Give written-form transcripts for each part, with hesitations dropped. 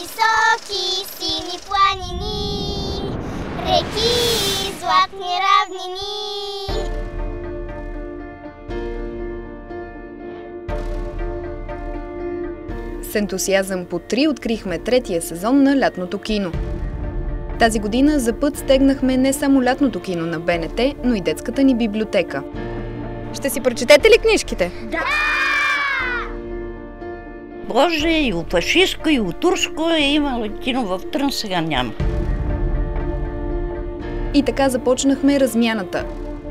Високи сини планини, реки златни равнини. С ентусиазъм по 3 открихме третия сезон на Лятното кино. Тази година за път стегнахме не само Лятното кино на БНТ, но и детската ни библиотека. Ще си прочетете ли книжките? Да! Боже, и от фашистско, и от турско е имало кино в Трън, сега няма. И така започнахме размяната.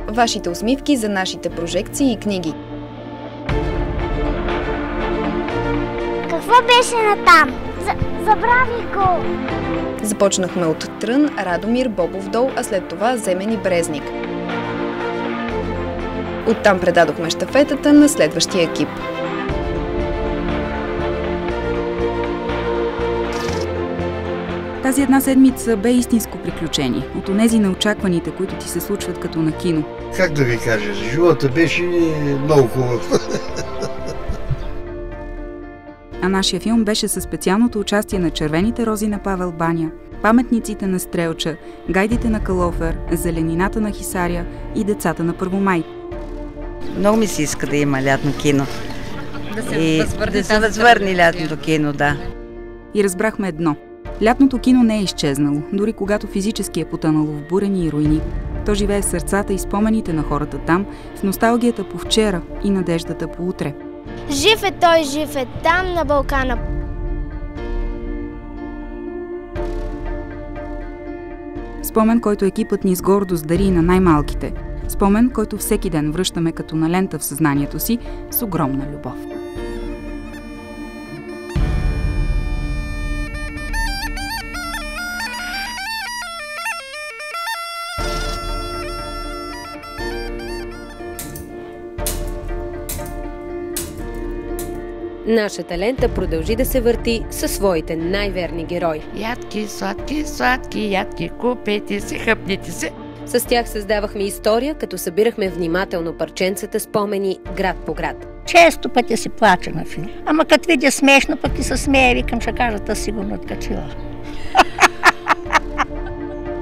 Вашите усмивки за нашите прожекции и книги. Какво беше натам? Забравих го! Започнахме от Трън, Радомир, Бобов дол, а след това Земен и Брезник. Оттам предадохме щафетата на следващия екип. Тази една седмица бе истинско приключение. От онези неочакваните, които ти се случват като на кино. Как да ви кажа, живота беше много хубав. А нашия филм беше със специалното участие на Червените рози на Павел Баня, Паметниците на Стрелча, Гайдите на Калофер, Зеленината на Хисаря и Децата на Първомай. Много ми се иска да има лятно кино. Да се възвърне лятното кино, да. И разбрахме едно. Лятното кино не е изчезнало, дори когато физически е потънало в бурени и руини. То живее в сърцата и спомените на хората там, в носталгията по вчера и надеждата по утре. Жив е той, жив е там на Балкана. Спомен, който екипът ни с гордост дари на най-малките. Спомен, който всеки ден връщаме като на лента в съзнанието си с огромна любов. Нашата лента продължи да се върти със своите най-верни герои. Ядки, сладки, сладки, ядки, купете се, хъпнете се. С тях създавахме история, като събирахме внимателно парченцата спомени град по град. Често пъти си плача на филм. Ама като видя смешно, пък и се смее, викам, ще кажа, та сигурно откачила.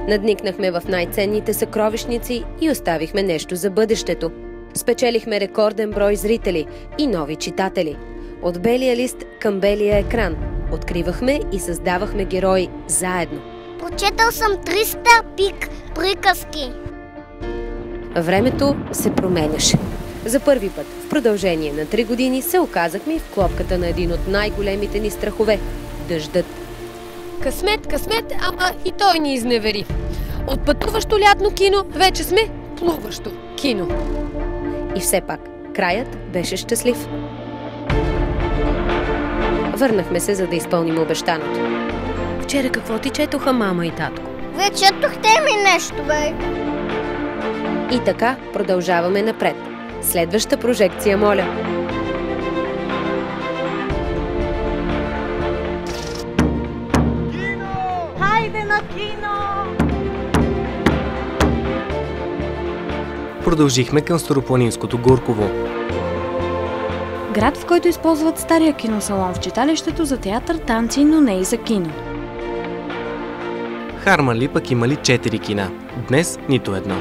Надникнахме в най-ценните съкровищници и оставихме нещо за бъдещето. Спечелихме рекорден брой зрители и нови читатели. От белия лист към белия екран откривахме и създавахме герои заедно. Прочетал съм 300 приказки. Времето се променяше. За първи път в продължение на 3 години се оказахме в клопката на един от най-големите ни страхове – дъждът. Късмет, късмет, ама и той ни изневери. От пътуващо лятно кино вече сме плуващо кино. И все пак, краят беше щастлив. Върнахме се, за да изпълним обещаното. Вчера какво ти четоха мама и татко? Вие четохте ми нещо, бе. И така продължаваме напред. Следваща прожекция, моля. Хайде на кино! Продължихме към Старопланинското Горково. Град, в който използват стария киносалон в читалището за театър, танци, но не и за кино. Харманли пък имали 4 кина. Днес нито едно.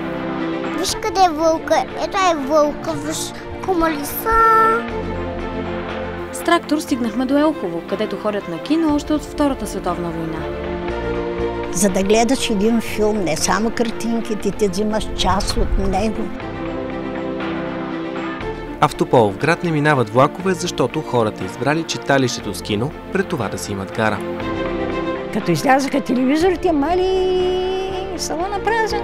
Виж къде е вълка. Ето е вълка, виж кумали са. С трактор стигнахме до Елхово, където ходят на кино още от Втората световна война. За да гледаш един филм, не само картинките, ти взимаш част от него. А в Тополовград не минават влакове, защото хората избрали читалището с кино, пред това да си имат гара. Като излязаха телевизорите, мали салона празен.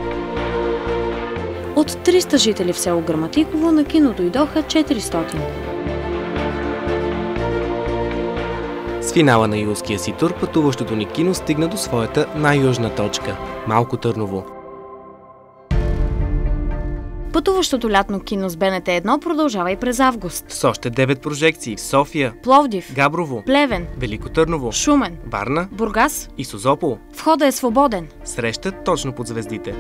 От 300 жители в село Граматиково на кино дойдоха 400. С финала на юлския си тур пътуващото ни кино стигна до своята най-южна точка – Малко Търново. Пътуващото лятно кино с БНТ 1 продължава и през август. С още 9 прожекции в София, Пловдив, Габрово, Плевен, Велико Търново, Шумен, Варна, Бургас. и Созопол. Входът е свободен. Среща точно под звездите.